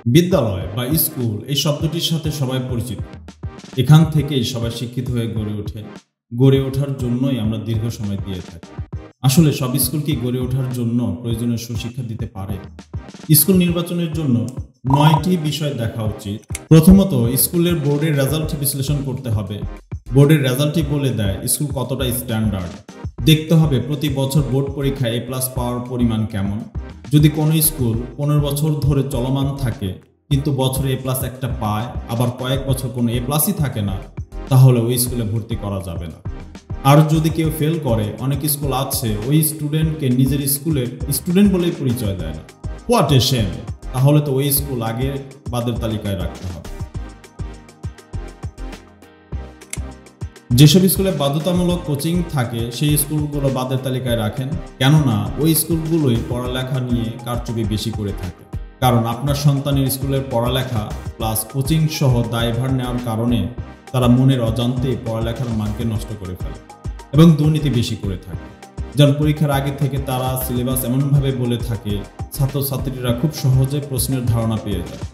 বিদ্যালয় বা স্কুল এই শব্দটির সাথে সবাই পরিচিত। এখান থেকেই সবাই শিক্ষিত হয়ে গড়ে ওঠে। গড়ে ওঠার জন্যই আমরা দীর্ঘ সময় দিয়ে থাকি। আসলে সব স্কুল কি গড়ে ওঠার জন্য প্রয়োজনীয় সুশিক্ষা দিতে পারে? স্কুল নির্বাচনের জন্য ৯টি বিষয় দেখা উচিত। প্রথমত, স্কুলের বোর্ডের রেজাল্ট বিশ্লেষণ করতে হবে। বোর্ডের রেজাল্টই বলে দেয় স্কুল কতটা স্ট্যান্ডার্ড। দেখতে হবে প্রতি বছর বোর্ড পরীক্ষায় A+ পাওয়ার পরিমাণ কেমন। যদি কোনো স্কুল 15 বছর ধরে চলমান থাকে কিন্তু বছরে A+ একটা পায়, আবার কয়েক বছর কোনো A+ই থাকে না, তাহলে ওই স্কুলে ভর্তি করা যাবে না। আর যদি কেউ ফেল করে, অনেক স্কুল আছে ওই স্টুডেন্টকে নিজের স্কুলের স্টুডেন্ট বলেই পরিচয় দেয় না। What a shame! তাহলে তো ওই স্কুল আগে বাদের তালিকায় রাখতে হবে। যেসব স্কুলে বাধ্যতামূলক কোচিং থাকে সেই স্কুলগুলো বাদের তালিকায় রাখেন, কেননা ওই স্কুলগুলোই পড়ালেখা নিয়ে কারচুপি বেশি করে থাকে। কারণ আপনার সন্তানের স্কুলের পড়ালেখা প্লাস কোচিং সহ দায়ভার নেওয়ার কারণে তারা মনের অজান্তে পড়ালেখার মানকে নষ্ট করে ফেলে এবং দুর্নীতি বেশি করে থাকে। যেমন পরীক্ষার আগে থেকে তারা সিলেবাস এমনভাবে বলে থাকে ছাত্রছাত্রীরা খুব সহজে প্রশ্নের ধারণা পেয়ে যায়।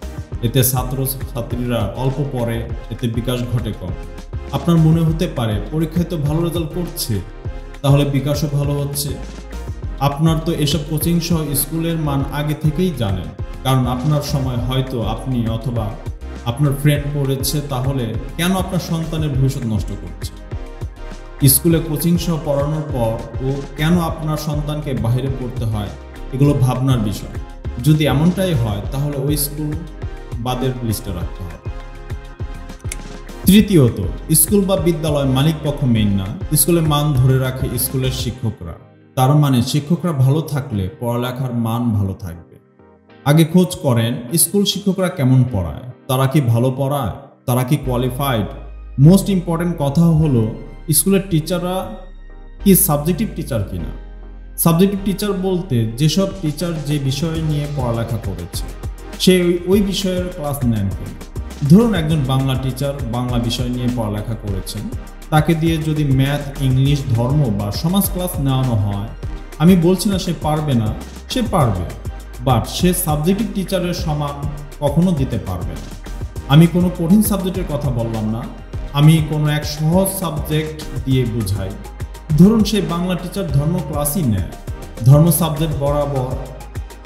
এতে ছাত্রছাত্রীরা অল্প পড়ে, এতে বিকাশ ঘটে কম। আপনার মনে হতে পারে পরীক্ষায় তো ভালো রেজাল্ট করছে, তাহলে বিকাশও ভালো হচ্ছে। আপনার তো এসব কোচিং সহ স্কুলের মান আগে থেকেই জানেন, কারণ আপনার সময় হয়তো আপনি অথবা আপনার ফ্রেন্ড পড়েছে, তাহলে কেন আপনার সন্তানের ভবিষ্যৎ নষ্ট করছে? স্কুলে কোচিং সহ পড়ানোর পর ও কেন আপনার সন্তানকে বাইরে পড়তে হয়, এগুলো ভাবনার বিষয়। যদি এমনটাই হয় তাহলে ওই স্কুল বাদের লিস্টে রাখতে হবে। তৃতীয়ত, স্কুল বা বিদ্যালয় মালিক পক্ষ মেইন না, স্কুলের মান ধরে রাখে স্কুলের শিক্ষকরা। তার মানে শিক্ষকরা ভালো থাকলে পড়ালেখার মান ভালো থাকবে। আগে খোঁজ করেন স্কুল শিক্ষকরা কেমন পড়ায়, তারা কি ভালো পড়ায়, তারা কি কোয়ালিফাইড। মোস্ট ইম্পর্টেন্ট কথা হলো স্কুলের টিচাররা কি সাবজেক্টিভ টিচার কিনা। সাবজেক্টিভ টিচার বলতে যেসব টিচার যে বিষয় নিয়ে পড়ালেখা করেছে সে ওই বিষয়ের ক্লাস নেন কিনা। ধরুন একজন বাংলা টিচার বাংলা বিষয় নিয়ে পড়ালেখা করেছেন, তাকে দিয়ে যদি ম্যাথ, ইংলিশ, ধর্ম বা সমাজ ক্লাস নেওয়ানো হয়, আমি বলছি না সে পারবে না, সে পারবে, বাট সে সাবজেক্টিভ টিচারের সমান কখনো দিতে পারবে না। আমি কোনো কঠিন সাবজেক্টের কথা বললাম না, আমি কোনো এক সহজ সাবজেক্ট দিয়ে বুঝাই। ধরুন সে বাংলা টিচার ধর্ম ক্লাসই নেয়, ধর্ম সাবজেক্ট বরাবর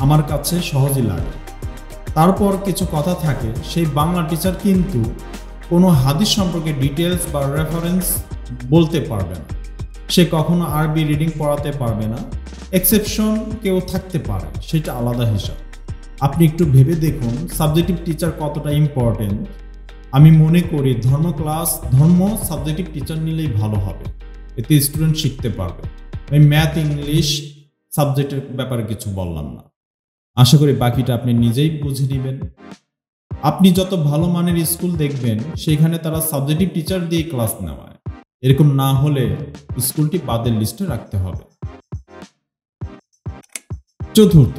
আমার কাছে সহজই লাগে। তারপর কিছু কথা থাকে, সেই বাংলা টিচার কিন্তু কোনো হাদিস সম্পর্কে ডিটেলস বা রেফারেন্স বলতে পারবে না, সে কখনো আরবি রিডিং পড়াতে পারবে না। এক্সেপশন কেউ থাকতে পারে, সেটা আলাদা হিসাব। আপনি একটু ভেবে দেখুন সাবজেক্টিভ টিচার কতটা ইম্পর্টেন্ট। আমি মনে করি ধর্ম সাবজেক্টিভ টিচার নিলেই ভালো হবে, এতে স্টুডেন্ট শিখতে পারবে। আমি ম্যাথ, ইংলিশ সাবজেক্টের ব্যাপারে কিছু বললাম না। আশা করি বাকিটা আপনি নিজেই বুঝে নেবেন। আপনি যত ভালো মানের স্কুল দেখবেন সেখানে তারা সাবজেক্টিভ টিচার দিয়ে ক্লাস নেওয়ায়। এরকম না হলে স্কুলটি বাদের লিস্টে রাখতে হবে। চতুর্থ,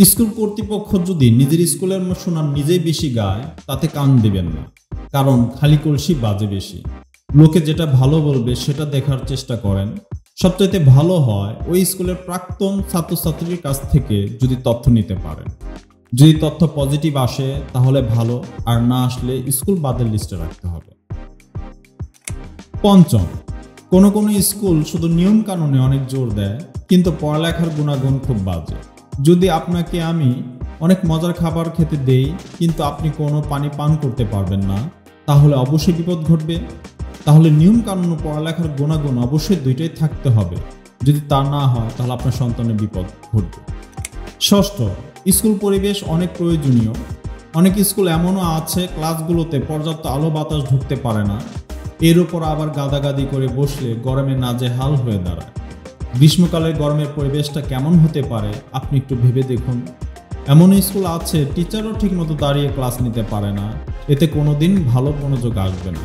স্কুল কর্তৃপক্ষ যদি নিজের স্কুলের সুনাম নিজেই বেশি গায় তাতে কান দেবেন না, কারণ খালি কলসি বাজে বেশি। লোকে যেটা ভালো বলবে সেটা দেখার চেষ্টা করেন। সবচাইতে ভালো হয় ওই স্কুলের প্রাক্তন ছাত্রছাত্রীর কাছ থেকে যদি তথ্য নিতে পারেন। যদি তথ্য পজিটিভ আসে তাহলে ভালো, আর না আসলে স্কুল বাদের লিস্টে রাখতে হবে। পঞ্চম, কোনো স্কুল শুধু নিয়ম কানুনে অনেক জোর দেয় কিন্তু পড়ালেখার গুণাগুণ খুব বাজে। যদি আপনাকে আমি অনেক মজার খাবার খেতে দেই কিন্তু আপনি কোনো পানি পান করতে পারবেন না, তাহলে অবশ্যই বিপদ ঘটবে। তাহলে নিয়ম কানুন ও পড়ালেখার গুণাগুণ অবশ্যই দুইটাই থাকতে হবে। যদি তা না হয় তাহলে আপনার সন্তানের বিপদ ঘটবে। ষষ্ঠ, স্কুল পরিবেশ অনেক প্রয়োজনীয়। অনেক স্কুল এমনও আছে ক্লাসগুলোতে পর্যাপ্ত আলো বাতাস ঢুকতে পারে না, এর উপর আবার গাদাগাদি করে বসলে গরমে নাজেহাল হয়ে দাঁড়ায়। গ্রীষ্মকালের গরমের পরিবেশটা কেমন হতে পারে আপনি একটু ভেবে দেখুন। এমন স্কুল আছে টিচারও ঠিক মতো দাঁড়িয়ে ক্লাস নিতে পারে না, এতে কোনোদিন ভালো মনোযোগ আসবে না।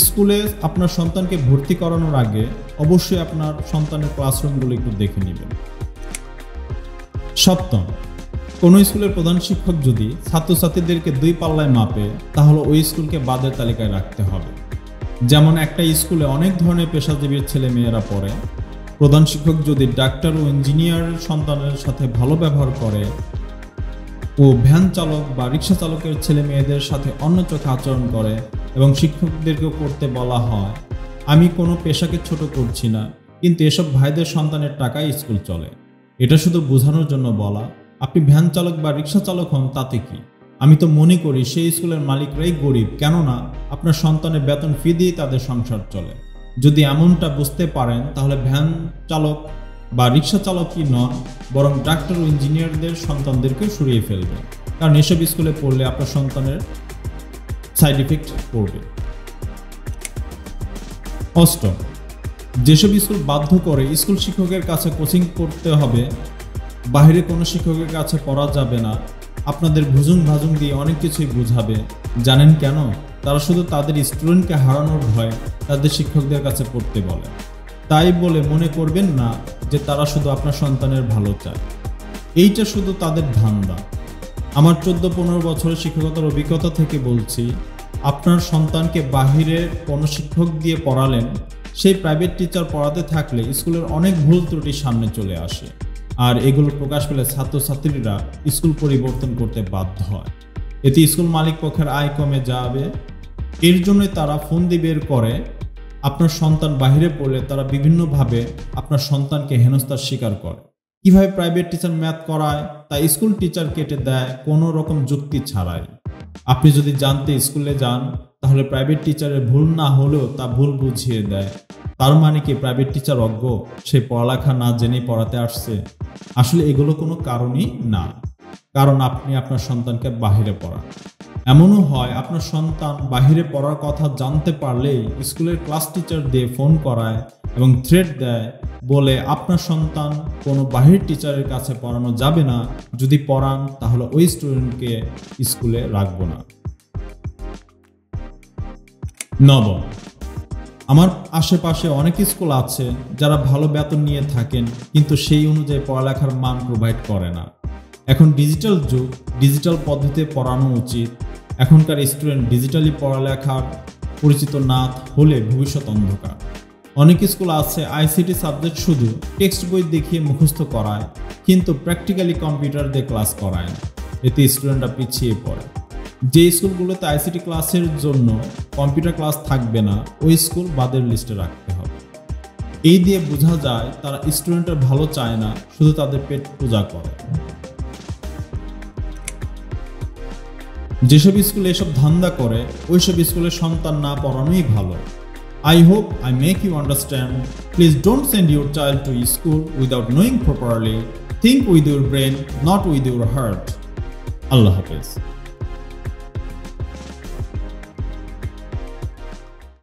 স্কুলে আপনার সন্তানকে ভর্তি করানোর আগে অবশ্যই আপনার সন্তানের ক্লাসরুমগুলো একটু দেখে নেবেন। সপ্তম, কোনো স্কুলের প্রধান শিক্ষক যদি ছাত্রছাত্রীদেরকে দুই পাল্লায় মাপে তাহলে ওই স্কুলকে বাদের তালিকায় রাখতে হবে। যেমন একটা স্কুলে অনেক ধরনের পেশাজীবীর ছেলে মেয়েরা পড়ে, প্রধান শিক্ষক যদি ডাক্তার ও ইঞ্জিনিয়ারের সন্তানের সাথে ভালো ব্যবহার করে ও ভ্যান চালক বা রিক্সা চালকের ছেলে মেয়েদের সাথে অন্য চোখে আচরণ করে এবং শিক্ষকদেরকেও করতে বলা হয়। আমি কোনো পেশাকে ছোট করছি না, কিন্তু এসব ভাইদের সন্তানের টাকায় স্কুল চলে। এটা শুধু বোঝানোর জন্য বলা। আপনি ভ্যান চালক বা রিক্সা চালক হন, তাতে কি? আমি তো মনে করি সেই স্কুলের মালিকরাই গরিব, কেননা আপনার সন্তানের বেতন ফি দিয়ে তাদের সংসার চলে। যদি এমনটা বুঝতে পারেন, তাহলে ভ্যান চালক বা রিক্সা চালকই নন, বরং ডাক্তার ও ইঞ্জিনিয়ারদের সন্তানদেরকেও সরিয়ে ফেলবে, কারণ এসব স্কুলে পড়লে আপনার সন্তানের সাইড ইফেক্ট পড়বে। অষ্টম, যেসব স্কুল বাধ্য করে স্কুল শিক্ষকের কাছে কোচিং করতে হবে, বাইরে কোনো শিক্ষকের কাছে পড়া যাবে না, আপনাদের ভুজুং ভাজুং দিয়ে অনেক কিছুই বুঝাবে, জানেন কেন? তারা শুধু তাদের স্টুডেন্টকে হারানোর ভয়ে তাদের শিক্ষকদের কাছে পড়তে বলে। তাই বলে মনে করবেন না যে তারা শুধু আপনার সন্তানের ভালো চায়। এইটা শুধু তাদের ধান্দা। আমার 14-15 বছরের শিক্ষকতার অভিজ্ঞতা থেকে বলছি, আপনার সন্তানকে বাহিরে কোনো শিক্ষক দিয়ে পড়ালেন, সেই প্রাইভেট টিচার পড়াতে থাকলে স্কুলের অনেক ভুল ত্রুটি সামনে চলে আসে, আর এগুলো প্রকাশ পেলে ছাত্রছাত্রীরা স্কুল পরিবর্তন করতে বাধ্য হয়। এতে স্কুল মালিক পক্ষের আয় কমে যাবে। এর জন্যই তারা ফন্দি বের করে। আপনার সন্তান বাহিরে পড়লে তারা বিভিন্নভাবে আপনার সন্তানকে হেনস্থার শিকার করে। কিভাবে প্রাইভেট টিচার ম্যাথ করায় তা স্কুল টিচার কেটে দেয় কোনো রকম যুক্তি ছাড়াই। আপনি যদি জানতে স্কুলে যান, তাহলে প্রাইভেট টিচারের ভুল না হলেও তা ভুল বুঝিয়ে দেয়। তার মানে কি প্রাইভেট টিচার অজ্ঞ? সে পড়ালেখা না জেনেই পড়াতে আসছে? আসলে এগুলো কোনো কারণই না, কারণ আপনি আপনার সন্তানকে বাহিরে পড়ান। এমনও হয় আপনার সন্তান বাহিরে পড়ার কথা জানতে পারলেই স্কুলের ক্লাস টিচার দিয়ে ফোন করায় এবং থ্রেট দেয়, বলে আপনার সন্তান কোনো বাহির টিচারের কাছে পড়ানো যাবে না, যদি পড়ান তাহলে ওই স্টুডেন্টকে স্কুলে রাখবো না। নবম, আমার আশেপাশে অনেক স্কুল আছে যারা ভালো বেতন নিয়ে থাকেন, কিন্তু সেই অনুযায়ী পড়ালেখার মান প্রোভাইড করে না। এখন ডিজিটাল যুগ, ডিজিটাল পদ্ধতিতে পড়ানো উচিত। এখনকার স্টুডেন্ট ডিজিটালি পড়ালেখার পরিচিত না হলে ভবিষ্যৎ অন্ধকার। অনেক স্কুল আছে আইসিটি সাবজেক্ট শুধু টেক্সট বই দেখিয়ে মুখস্থ করায়, কিন্তু প্র্যাকটিক্যালি কম্পিউটার দিয়ে ক্লাস করায় না। এতে স্টুডেন্টরা পিছিয়ে পড়ে। যে স্কুলগুলোতে আইসিটি ক্লাসের জন্য কম্পিউটার ক্লাস থাকবে না, ওই স্কুল বাদের লিস্টে রাখতে হবে। এই দিয়ে বোঝা যায় তারা স্টুডেন্টের ভালো চায় না, শুধু তাদের পেট পূজা করে। যেসব স্কুলে এসব ধান্দা করে, ওইসব স্কুলে সন্তান না পড়ানোই ভালো। I hope I make you understand. Please don't send your child to school without knowing properly. Think with your brain, not with your heart. Allah Hafiz.